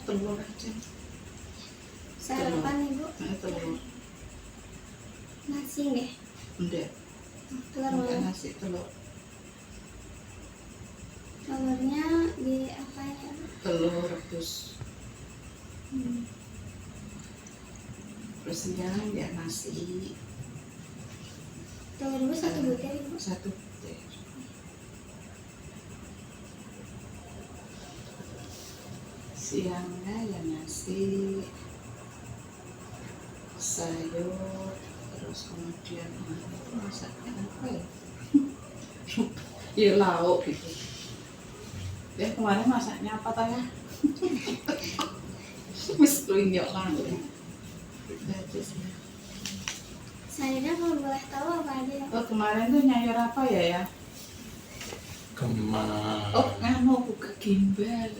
telur aja. Sarapan ibu. Telur. Nasi deh. Enggak. Telur Enggak mana? nasi, telur. Telurnya di apa ya? Telur rebus. Terus siang ya nasi. Telur rebus 1 butir ibu. 1 butir. Siangnya ya nasi, sayur, terus kemudian itu masaknya apa ya? Ya lauk gitu. Ya kemarin masaknya apa tanya? Wis lunyok lauk. Itu sih. Sayurnya kalau boleh tahu apa aja ya? Oh kemarin tuh nyayur apa ya? Kemang. Oh nganu buka gimbal.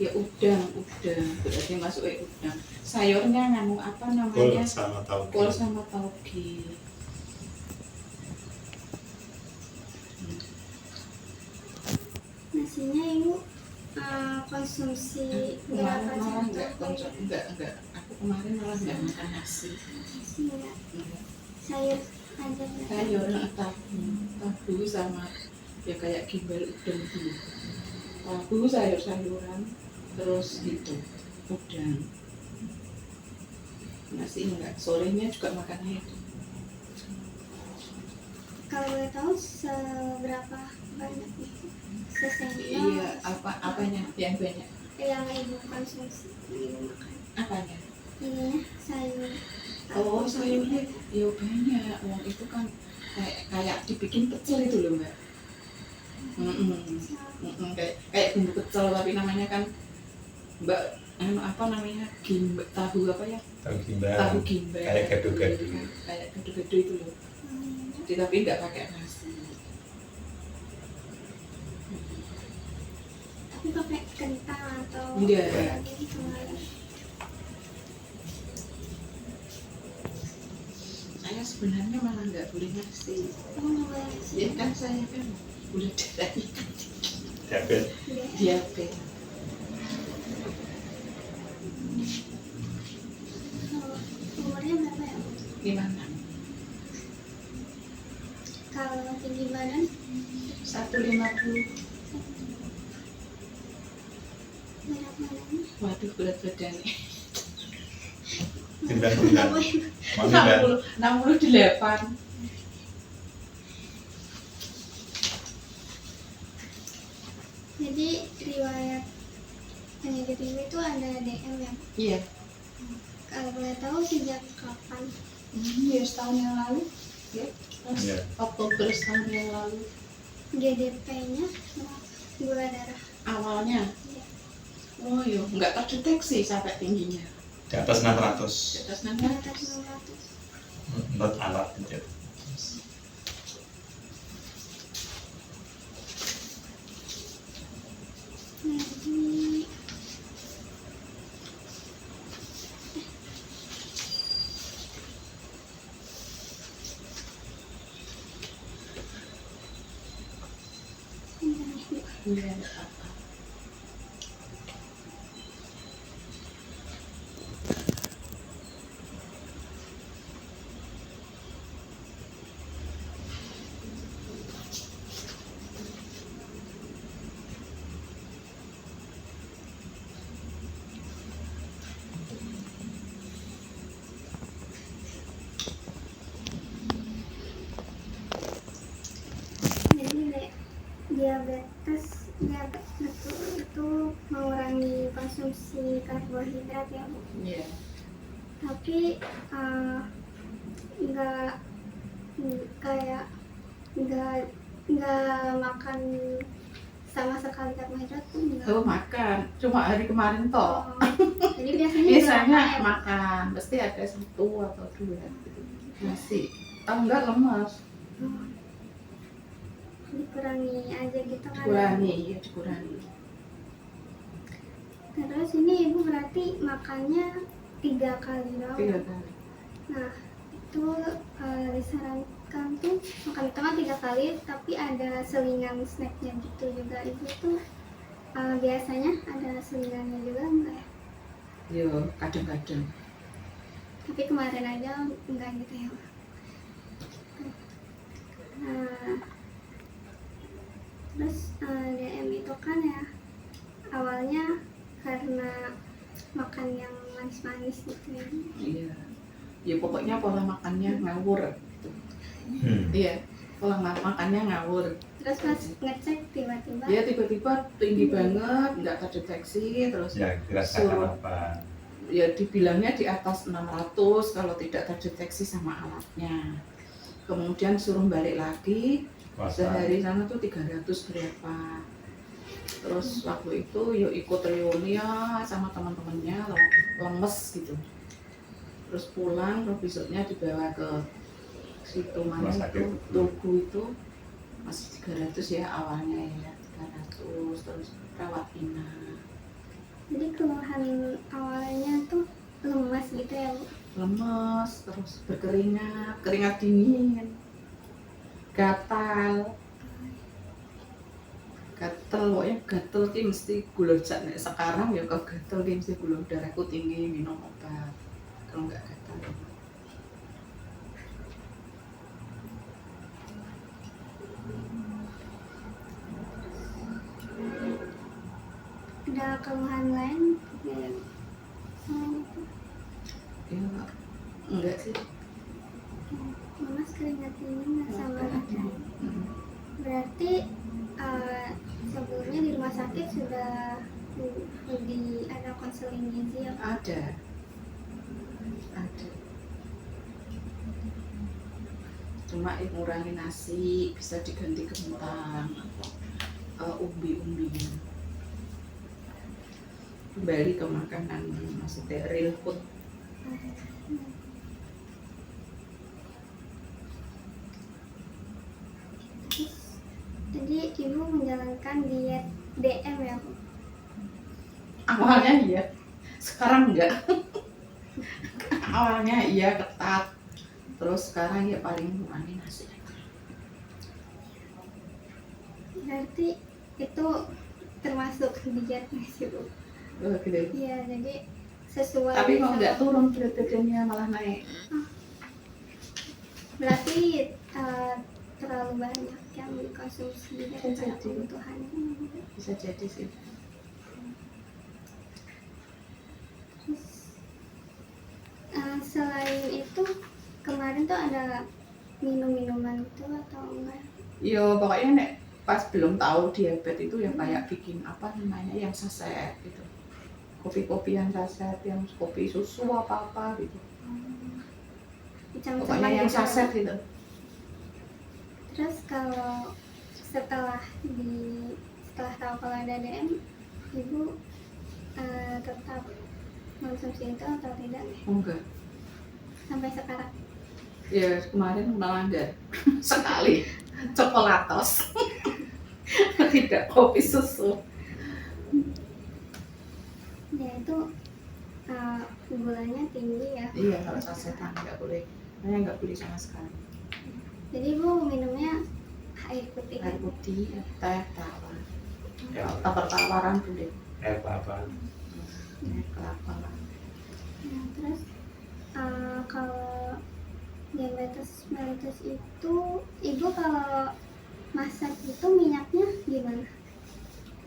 Ya udang berarti masuk udang. Sayurnya nganu apa namanya? Kol sama tauge. Kol sama tauge. Nasinya ibu konsumsi berapa Kemarin malah jam? enggak konsumsi, enggak. Aku kemarin malah enggak makan nasi. Nasi enggak. Enggak. Sayur aja ya? Sayur tahu sama ya kayak gimbal udang dulu. Tahu sayur-sayuran terus itu udang. Nasi enggak. Sorenya juga makannya itu. Kalau boleh tahu seberapa banyak itu? Sesendok? Iya, apanya yang banyak? Yang ibu konsumsi, ibu makan. Apanya? Ininya sayur. Oh, sayurnya ya banyak. Wong itu kan kayak dibikin pecel itu loh, Mbak. Kayak bumbu pecel tapi namanya kan Mbak apa namanya? Gimbal, tahu apa ya? Tahu gimbal. Tahu gimbal. Kayak gado-gado. Kayak gado-gado itu loh. Tapi enggak pakai nasi. Tapi pakai kentang atau Enggak. apa gitu? Saya sebenarnya malah nggak boleh nasi. Oh, nggak boleh nasi. Ya kan saya kan udah darahnya Diabetes. diabetes. Kalau umurnya berapa ya? Gimana? Kalau tinggi badan 150. berat badannya? Waduh berat badannya. Timbang. Mami kan 68. Jadi riwayat penyakit ibu itu ada DM ya? Iya. Kalau boleh tahu sejak kapan? Ya setahun yang lalu. Ya. Iya. Oktober setahun yang lalu. GDP-nya gula darah. Awalnya. Iya. Oh iya, nggak terdeteksi sampai tingginya. di atas 600. Di atas Di 600. atas 600. Menurut alat aja. Jadi Iya, nggak apa-apa. jadi diabetes itu mengurangi konsumsi karbohidrat ya Bu. Iya. Tapi nggak kayak nggak makan sama sekali karbohidrat tuh nggak. Oh makan, cuma hari kemarin toh. Oh, jadi biasanya Biasanya berapa ya, Bu? makan, pasti ada 1 atau 2 gitu. Nasi. Tahu nggak lemas? Oh. Dikurangi aja gitu kan. Dikurangi, ya dikurangi. Terus ini ibu berarti makannya 3 kali doang. 3 kali. Nah itu disarankan tuh makan utama 3 kali, tapi ada selingan snacknya gitu juga. Ibu tuh biasanya ada selingannya juga enggak ya? Yo kadang-kadang. Tapi kemarin aja enggak gitu ya. Nah, terus DM itu kan ya awalnya karena makan yang manis-manis gitu ya. Iya. Ya pokoknya pola makannya ngawur. Iya, pola makannya ngawur. Terus pas ngecek tiba-tiba Dia tiba-tiba tinggi banget, nggak terdeteksi, terus Ya, dirasakan suruh, apa? ya dibilangnya di atas 600 kalau tidak terdeteksi sama alatnya. Kemudian suruh balik lagi, Puasa. sehari sana tuh 300 berapa. Terus waktu itu yuk ikut reuni ya sama teman-temannya, lemes gitu. Terus pulang, terus besoknya dibawa ke situ mana Rumah sakit. itu, Tugu itu masih 300 ya awalnya ya, 300, terus rawat inap. jadi keluhan awalnya tuh lemas gitu ya Bu. Lemes, terus berkeringat, keringat dingin, gatal, pokoknya gatel ki mesti gula darah. Sekarang ya kalau gatel ki mesti gula darahku tinggi, minum obat. Kalau nggak gatal ya. Ada keluhan lain ya selain itu? Ya enggak sih. Lemas, keringat dingin sama badan. Mm. Berarti sebelumnya di rumah sakit sudah ada konseling gizi ya? Ada. Cuma ngurangi nasi, bisa diganti kentang atau umbi-umbian. Kembali ke makanan, maksudnya real food. Terus, jadi ibu menjalankan diet DM ya Bu? Awalnya iya, sekarang enggak. Awalnya iya ketat, terus sekarang ya paling ngurangi nasi. Berarti itu termasuk diet nggak sih Bu? Oh, gitu. Iya, jadi sesuai. Tapi kalau sama- nggak turun berat badannya malah naik. berarti terlalu banyak yang dikonsumsi daripada Jadi. kebutuhannya. Bisa jadi sih. Terus, selain itu kemarin tuh ada minum-minuman itu atau enggak? Yo pokoknya nek pas belum tahu diabetes itu yang kayak bikin apa namanya yang saset gitu. Kopi-kopi yang saset, yang kopi susu apa-apa gitu. Macam-macam Pokoknya yang gitu. saset gitu. Terus kalau setelah tahu kalau ada DM, ibu tetap konsumsi itu atau tidak nih? Enggak. Sampai sekarang? Ya kemarin melanggar sekali coklatos. Tidak kopi susu. Ya itu gulanya tinggi ya. Iya kalau sasetan nggak boleh. Saya nggak boleh sama sekali. Jadi ibu minumnya air putih. Air putih, teh tawar. Ya, tawar-tawaran boleh. Apa? Teh kelapa lah. Nah, terus kalau diabetes mellitus itu ibu kalau masak itu minyaknya gimana?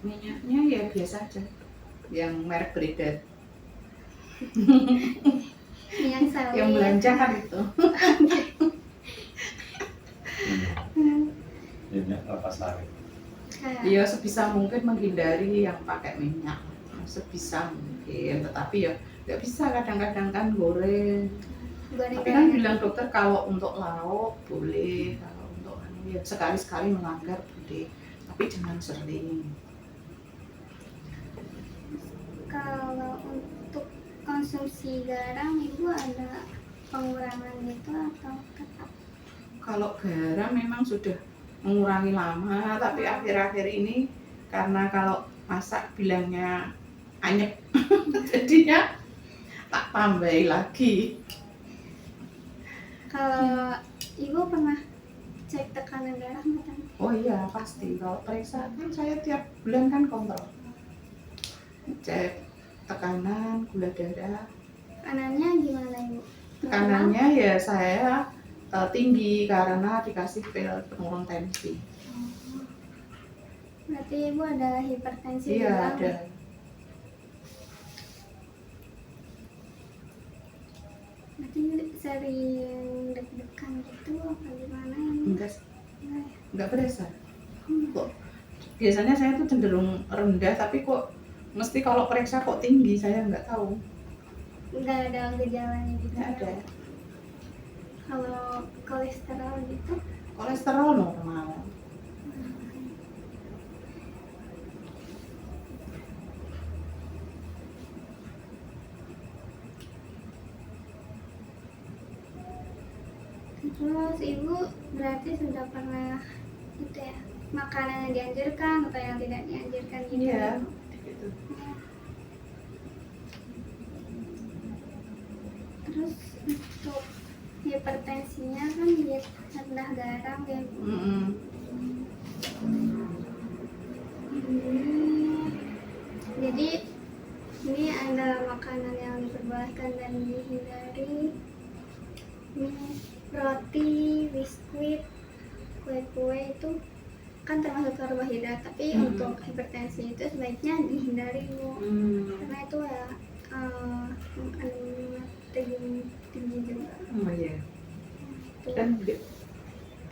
Minyaknya ya biasa aja. Yang merek beredar. Minyak sawit. Yang belanja kan itu. Minyak kelapa sawit. Kayak Iya sebisa mungkin menghindari yang pakai minyak. Sebisa mungkin. Tetapi ya nggak bisa kadang-kadang kan goreng. Tapi kan bilang dokter kalau untuk lauk boleh, kalau untuk ya sekali-sekali melanggar boleh. Tapi jangan sering. Kalau untuk konsumsi garam ibu ada pengurangan gitu atau tetap? Kalau garam memang sudah mengurangi lama, tapi akhir-akhir ini karena kalau masak bilangnya anyep, jadinya tak tambahi lagi. Kalau ibu pernah cek tekanan darah nggak tante? Oh iya pasti, kalau periksa kan saya tiap bulan kan kontrol, cek tekanan, gula darah. Tekanannya gimana Ibu? Tekanannya ya saya tinggi karena dikasih pil penurun tensi. Oh. Berarti Ibu ada hipertensi Iya juga? ada. Berarti sering deg-degan gitu apa gimana ini? Enggak, Enggak ya? enggak berasa. Kok biasanya saya tuh cenderung rendah, tapi kok mesti kalau periksa kok tinggi, saya nggak tahu. Enggak ada gejalanya gitu? Nggak ada. Kalau kolesterol gitu? Kolesterol normal. Terus Ibu berarti sudah pernah itu ya, makanan yang dianjurkan atau yang tidak dianjurkan gitu? Iya. Ibu? Gitu. Terus untuk hipertensinya kan dia rendah garam ya Bu. Mm-mm. Jadi ini ada makanan yang diperbolehkan dan dihindari. Ini roti, biskuit, kue-kue itu kan termasuk karbohidrat, tapi untuk hipertensi itu sebaiknya dihindari Bu. Karena itu ya mengandung natrium tinggi juga. Oh iya. Tuh. Dan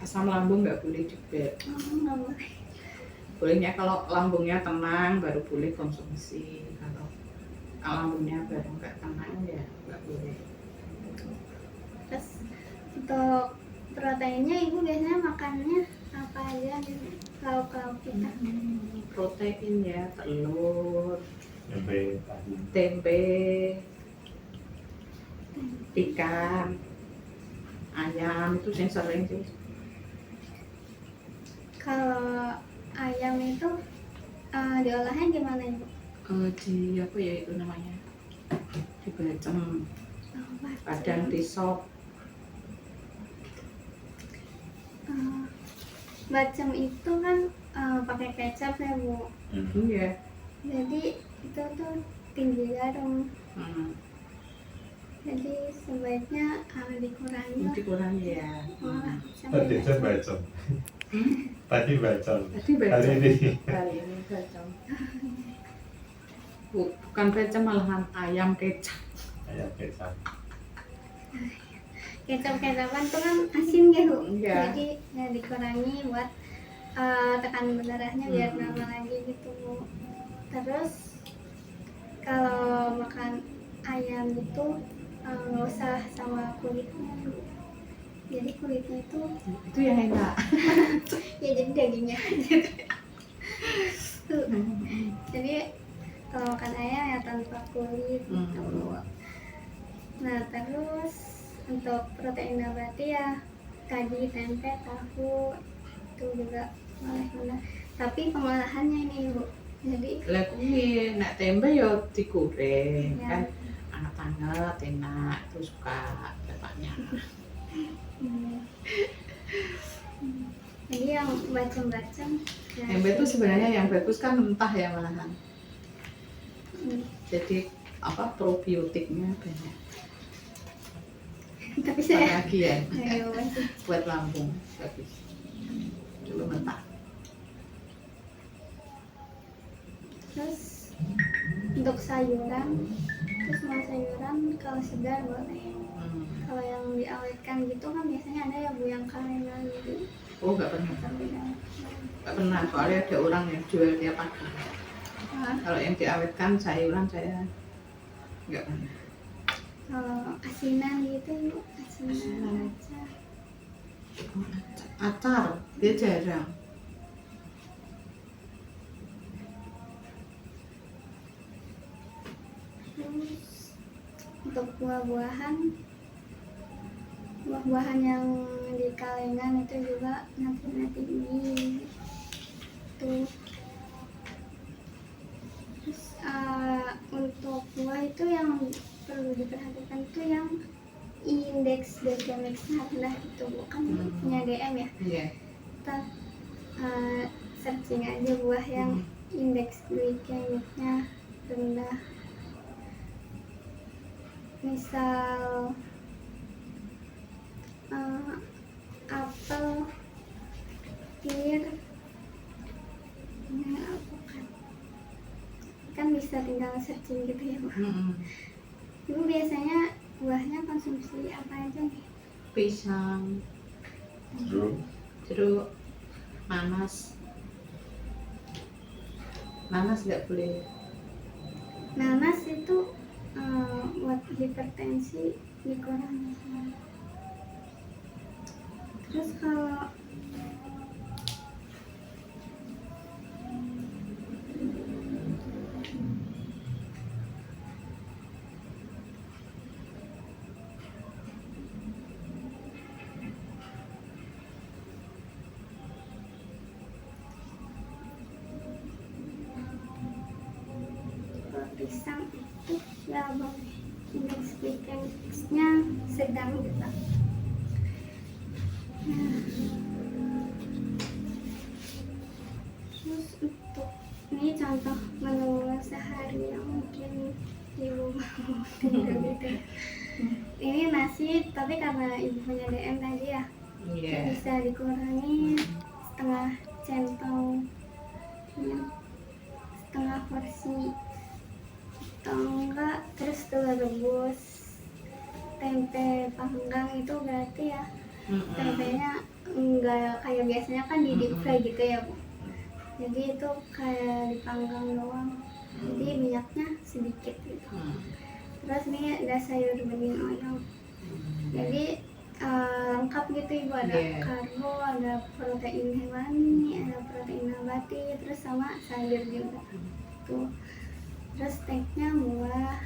asam lambung nggak boleh juga. Nggak boleh. Bolehnya kalau lambungnya tenang baru boleh konsumsi. Kalau lambungnya baru nggak tenang ya nggak boleh. Terus untuk proteinnya Ibu biasanya makannya apa aja nih lauk-lauk kita? Protein ya, telur, Tempe, tahu. tempe, ikan, ayam itu yang sering sih. Kalau ayam itu diolahnya gimana Ibu? Di apa ya itu namanya? Dibacem, Oh, kadang di sop. bacem itu kan pakai kecap ya Bu. Iya. Jadi itu tuh tinggi garam. Jadi sebaiknya dikurangi lah. Dikurangi ya. Malah Tadi sampai aja bacem. Tadi bacem. Tadi bacem. Hari ini. Kali ini bacem. Bukan bacem malahan ayam kecap. Ayam kecap. kecap-kecapan tuh kan asin ya Bu. Iya. Jadi ya dikurangi buat tekanan darahnya biar normal lagi gitu Bu. Terus kalau makan ayam itu nggak usah sama kulitnya Bu. Jadi kulitnya itu Itu yang enak. ya jadi dagingnya aja. Tuh. Jadi kalau makan ayam ya tanpa kulit gitu Bu. Nah terus untuk protein nabati ya tadi tempe, tahu itu juga boleh. Tapi pengolahannya ini Bu. Jadi Lah kuwi nek tempe yo digoreng Ya. kan anget-anget enak terus suka bapaknya. Jadi yang bacem-bacem ya, Tempe itu sebenarnya yang bagus kan mentah ya malahan. Jadi apa probiotiknya banyak. tapi saya Apalagi ya ayo masih buat lambung bagus. Dulu mentah. terus untuk sayuran kalau segar boleh. Kalau yang diawetkan gitu kan biasanya ada ya Bu yang kalengan gitu. Oh nggak pernah. Tapi Nggak pernah soalnya ada orang yang jual tiap pagi. Kalau yang diawetkan sayuran saya nggak pernah. kalau asinan gitu Bu, asinan Asinan. acar. Acar dia jarang. Terus untuk buah-buahan yang di kalengan itu juga natriumnya tinggi tuh. Terus untuk buah itu yang perlu diperhatikan itu yang indeks glikemiknya rendah itu bukan punya DM ya. Iya. Kita searching aja buah yang indeks glikemiknya rendah misal apel, pir, ini alpukat, kan bisa tinggal searching gitu ya Bu. Ibu biasanya buahnya konsumsi apa aja nih? Pisang, Jeruk. jeruk, nanas. Nanas nggak boleh. Nanas itu buat hipertensi dikurangi. Terus kalau pisang itu ya boleh, indeks glikemiknya sedang gitu. Nah, terus untuk ini contoh menu sehari yang mungkin ibu mau tinggal gitu. Ini nasi, tapi karena ibu punya DM tadi ya, Iya. bisa dikurangi setengah centong, ya, setengah porsi atau enggak. Terus telur rebus, tempe panggang itu berarti ya tempenya enggak kayak biasanya kan di deep fry gitu ya Bu, jadi itu kayak dipanggang doang, jadi minyaknya sedikit gitu. Terus nih ada sayur bening oyong, jadi lengkap gitu Ibu, ada karbo, ada protein hewani, ada protein nabati, terus sama sayur juga tuh. Terus snacknya buah.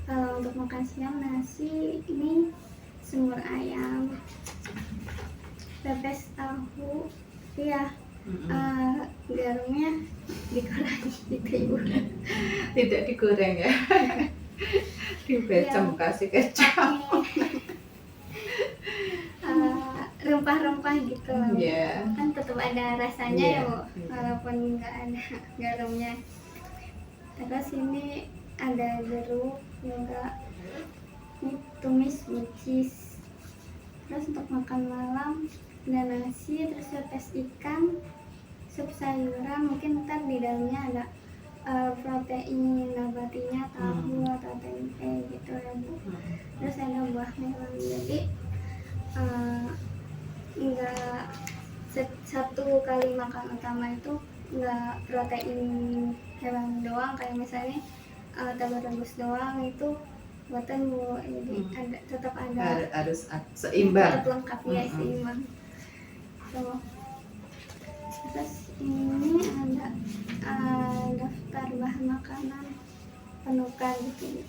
Kalau untuk makan siang nasi, ini semur ayam, pepes tahu, iya, garumnya dikurangi gitu Ibu. Tidak digoreng ya. Dibecem kasih kecap. Rempah-rempah gitu lah. Iya. Kan tetap ada rasanya Iya, ya Bu, iya. walaupun nggak ada garumnya. Terus ini ada jeruk juga, ini tumis buncis. Terus untuk makan malam ada nasi, terus pepes ikan, sup sayuran, mungkin ntar di dalamnya ada protein nabatinya, tahu atau tempe gitu ya Bu. Terus ada buah melon, jadi enggak satu kali makan utama itu enggak protein hewan doang, kayak misalnya telur rebus doang itu buatan Bu, jadi ada, tetap ada, Harus seimbang. tetap lengkap ya, seimbang. So, terus ini ada daftar bahan makanan penukan gitu.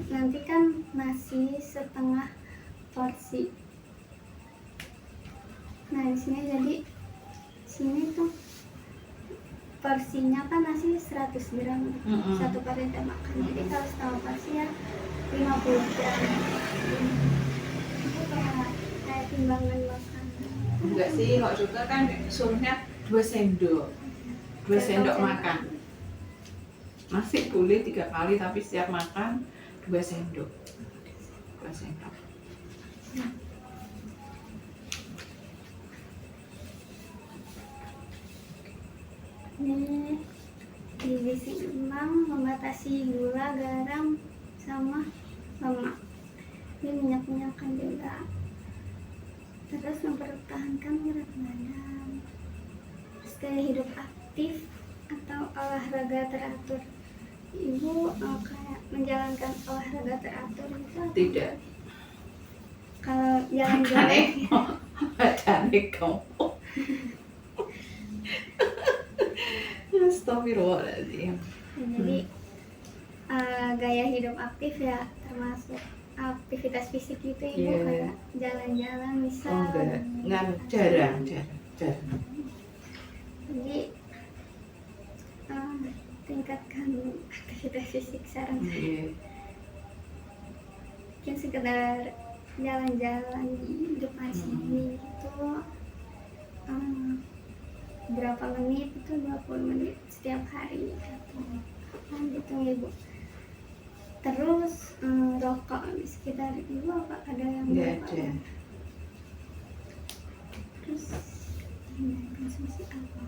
Nanti kan nasi setengah porsi. Nah di sini jadi sini tuh porsinya kan nasi 100 gram, satu porsi kita makan. Jadi kalau setengah porsi ya 50 gram. Itu kayak timbangan makanan. Enggak sih, kok juga kan suruhnya 2 sendok. 2 sendok makan. Nasi boleh 3 kali, tapi setiap makan 2 sendok. 2 sendok. Ini gizi seimbang, membatasi gula, garam, sama lemak. Ini minyak-minyakan juga. Terus mempertahankan berat badan. Terus gaya hidup aktif atau olahraga teratur. Ibu kayak menjalankan olahraga teratur itu? Tidak. Kalau jalan-jalan Bacane kamu. Astagfirullahaladzim. jadi gaya hidup aktif ya, termasuk aktivitas fisik gitu Ibu, Iya. kayak jalan-jalan misal. Enggak, jarang. Jadi tingkatkan aktivitas fisik sekarang. Iya. Mungkin sekedar jalan-jalan di depan sini gitu, berapa menit itu 20 menit setiap hari gitu ya Bu. Terus rokok di sekitar ibu apa ada yang nggak merokok? ada. Terus konsumsi apa?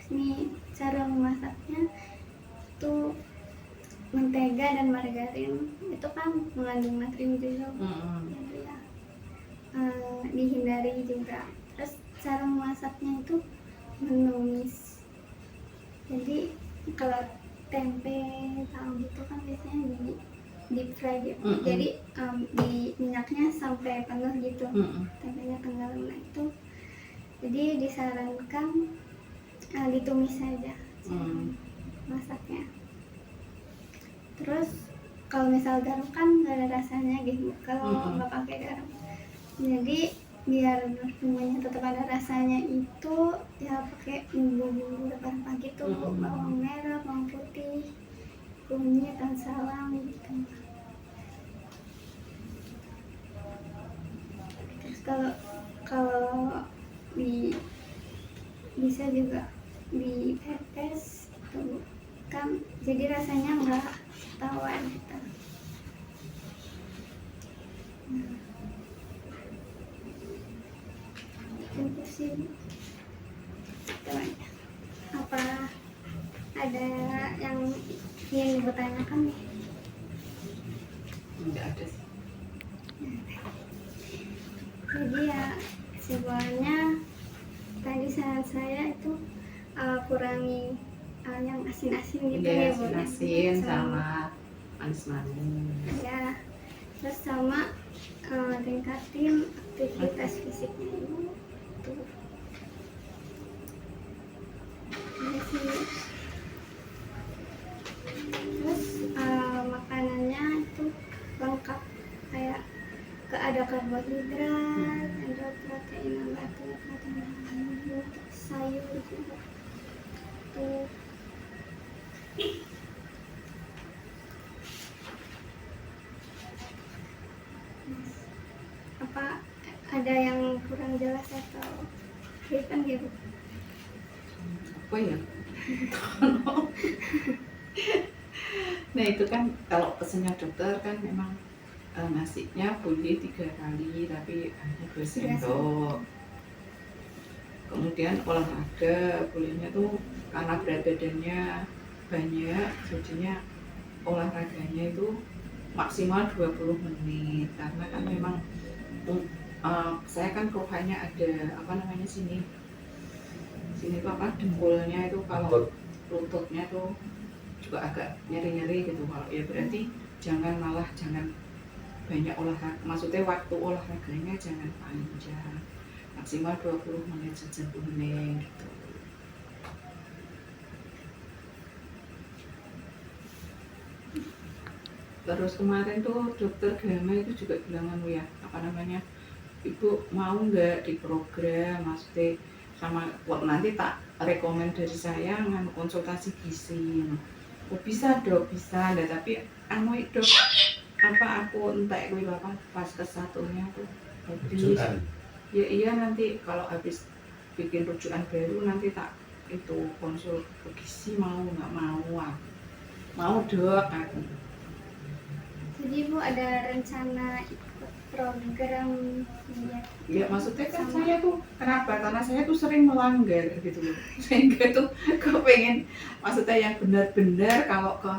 Ini cara memasaknya itu mentega dan margarin itu kan mengandung natrium juga. Jadi ya dihindari juga. Terus cara memasaknya itu menumis. Jadi kalau tempe tahu gitu kan biasanya di deep fry gitu. Jadi di minyaknya sampai penuh gitu. Tempenya tenggelam, nah itu jadi disarankan ditumis saja masaknya. Terus kalau misal garam kan nggak ada rasanya gitu kalau nggak pakai garam. Jadi biar semuanya tetap ada rasanya itu ya pakai bumbu-bumbu rempah-rempah gitu, bawang merah, bawang putih, kunyit, dan salam gitu. Terus kalau bisa juga dipepes gitu kan, jadi rasanya nggak tawar gitu. Itu sih temannya. Apa ada yang ingin dipertanyakan nih? Nggak ada sih. Jadi ya kesimpulannya tadi saran saya itu kurangi yang asin-asin gitu Iya, ya Bu. asin sama manis-manis. Ya, terus sama tingkatin aktivitas fisiknya Ibu. Tuh. Ini sih. Terus makanannya itu lengkap kayak ada karbohidrat, ada protein, ada sayur juga. Tuh. Apa ada yang kurang jelas atau kan gitu? Apa ya? Nah itu kan kalau pesennya dokter kan memang nasinya boleh 3 kali tapi hanya 2 sendok. Kemudian olahraga bolehnya tuh karena berat badannya banyak, jadinya olahraganya itu maksimal 20 menit karena kan memang saya kan keluhannya ada apa namanya sini tuh apa dengkulnya itu kalau lututnya tuh juga agak nyeri-nyeri gitu. Kalau ya berarti jangan banyak olahraga, maksudnya waktu olahraganya jangan panjang, maksimal 20 menit saja boleh gitu. Terus kemarin tuh dokter Gama itu juga bilang ya apa namanya, ibu mau nggak di program, maksudnya sama nanti tak rekomen dari saya konsultasi gizi. Oh bisa dok, bisa lah, tapi dok apa aku entek kuwi apa pas kesatunya tuh habis. Ya iya nanti kalau habis bikin rujukan baru nanti tak itu konsul ke gizi, mau nggak mau dok aku. Jadi Bu ada rencana ikut program Ya maksudnya kan saya tuh kenapa? Karena saya tuh sering melanggar gitu loh. Sehingga tuh kepengen maksudnya yang benar-benar kalau ke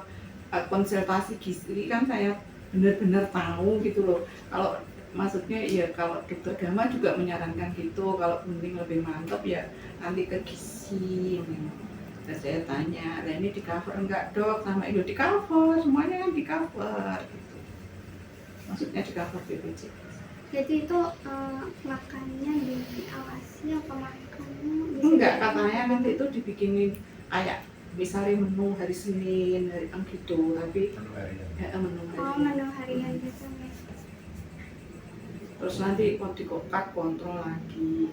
konsultasi gizi kan saya benar-benar tahu gitu loh. Kalau maksudnya ya kalau dokter Gama juga menyarankan gitu, kalau penting lebih mantap ya nanti ke gizi. Dan saya tanya, nah ini di cover enggak dok? Sama itu di cover, semuanya kan di cover gitu. Maksudnya di cover BPJS. Jadi itu makannya diawasi apa makannya? Enggak, katanya nanti itu dibikinin kayak misalnya menu hari Senin, hari gitu, tapi menu harian. Menu harian gitu ya. Terus nanti kalau dikokat kontrol lagi.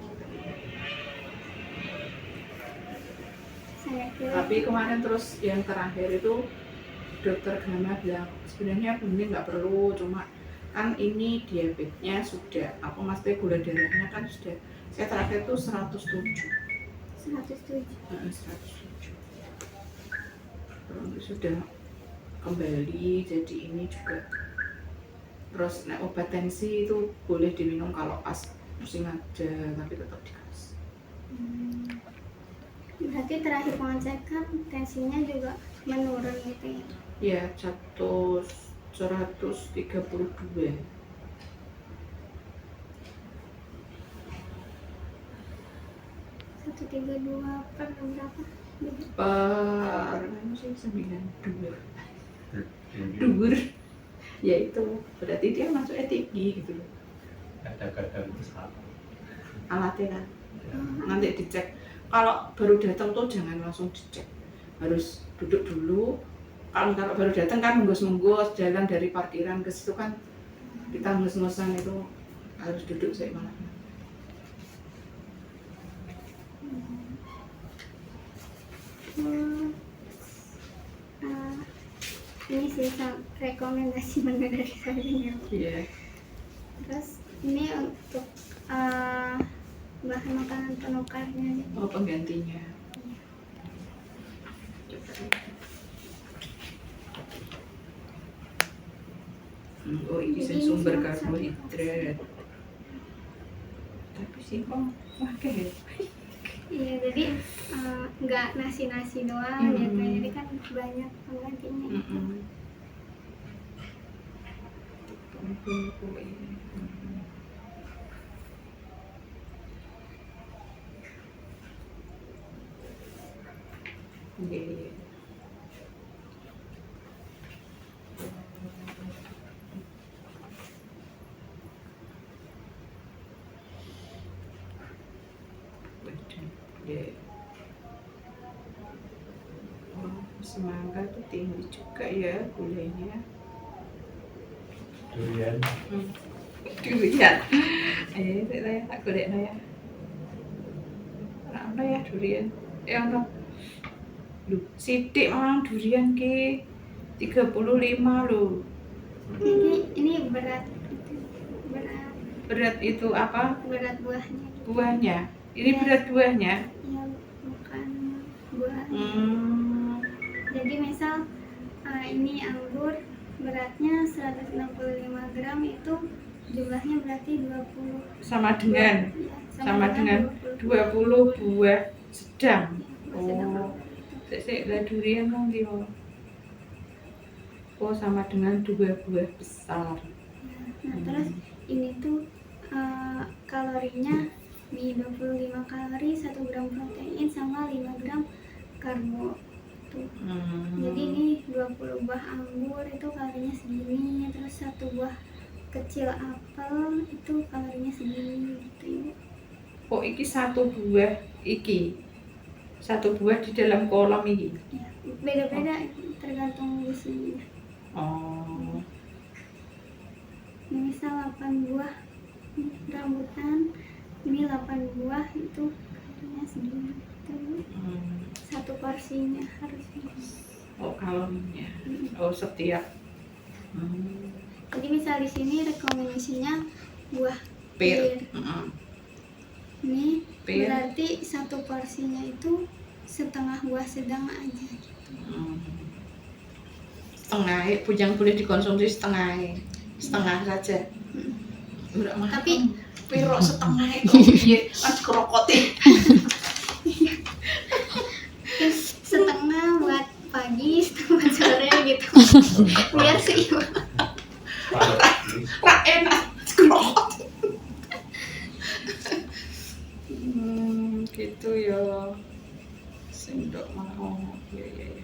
Tapi kemarin terus yang terakhir itu dokter Gama bilang sebenarnya bening nggak perlu, cuma kan ini diabetesnya sudah, apa maksudnya gula darahnya kan sudah, saya terakhir tuh 107. 107. Sudah kembali jadi ini juga. Terus nek obat tensi itu boleh diminum kalau pas pusing aja, tapi tetap dikasih. Berarti terakhir pengecekan tensinya juga menurun gitu ya? Ya 132. 132 per berapa? Per sih 92. Dur. Ya itu berarti dia masuknya tinggi gitu loh. Ada kadar itu salah. Alatnya kan. Nanti dicek. Kalau baru datang tuh jangan langsung dicek. Harus duduk dulu. Kalau baru datang kan menggos-menggos jalan dari parkiran ke situ kan kita ngus-ngusan itu harus duduk saya malah. Ini sih rekomendasi benar dari saya ya. Iya. Terus ini untuk bahan makanan penukarnya gitu. Oh penggantinya. Oh ini Jadi sumber ini karbohidrat. Tapi sih kok pakai. Iya, jadi nggak nasi doang gitu, jadi kan banyak penggantinya. Iya. Oh, semangka itu tinggi juga ya gulanya. Durian. Durian. Saya aku lihat ya. Apa ya durian? Ono. Lu sidik mang durian ke 35 loh. Ini berat Berat itu apa? berat buahnya. Buahnya. Ini berat buahnya. Ya, bukan buah. Jadi misal ini anggur beratnya 165 gram, itu jumlahnya berarti 20. Sama dengan Ya, sama dengan 20 buah sedang. Oh. Sik lah durian kan dia. Oh sama dengan 2 buah besar. Nah, terus ini tuh kalorinya di 25 kalori, 1 gram protein sama 5 gram karbo tuh. Jadi ini 20 buah anggur itu kalorinya segini, terus 1 buah kecil apel itu kalorinya segini gitu ya. Oh iki 1 buah iki. 1 buah di dalam kolam ini. Ya, beda-beda tergantung isinya. Oh. Ini misal 8 buah rambutan, ini 8 buah itu kalorinya segini gitu. Satu porsinya harusnya. Oh kalorinya. Oh setiap. Jadi misal di sini rekomendasinya buah Pir. Ini Pir. berarti satu porsinya itu setengah buah sedang aja gitu. Setengah, yang boleh dikonsumsi setengah saja. Tapi piro setengah itu piye? Mas krokotin. Setengah buat pagi, setengah buat sore gitu. Biar seimbang. Pak enak krokot. Gitu ya. Sendok mau. Ya.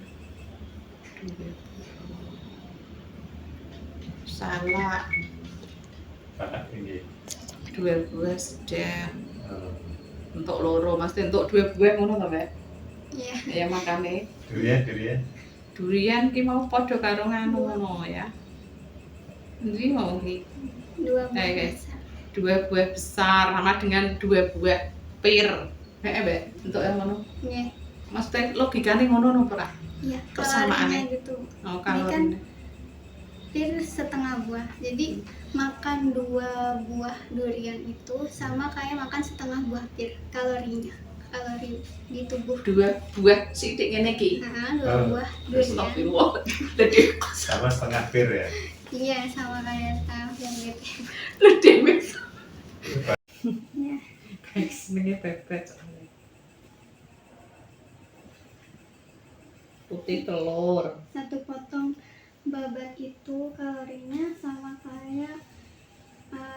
Salak. Pakai ini. 2 buah sedang. Untuk loro, mesti untuk 2 buah ngono to, Mbak? Iya. Ya makane durian ki mau padha karo nganu ngono ya. Ini mau ki 2 buah guys. besar. 2 buah besar sama dengan 2 buah pir. Mbak, untuk yang ngono. Iya. Maksudnya logikane ngono no ora? Iya, Persamaannya. kalorinya gitu. Oh, Ini kan kalorinya. pir setengah buah. Jadi makan 2 buah durian itu sama kayak makan setengah buah pir kalorinya. kalori di tubuh. 2 buah sithik ngene iki. Nah, 2 buah durian. Astagfirullah. Dadi Sama setengah bir ya. Iya, sama kayak tahu yang gitu. lu dhewe. Ya, Guys, ini bebek soalnya. Putih telur. 1 potong babat itu kalorinya sama kayak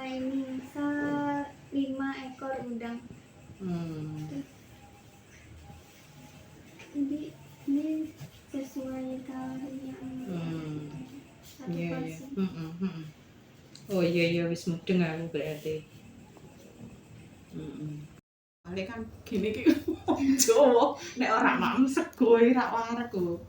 ini misal 5 ekor udang. Jadi ini sesuai kalori yang satu Iya, iya. porsi. Oh iya wis mudeng aku berarti. Kali kan gini ki Jawa nek ora mak sego ora warak ku.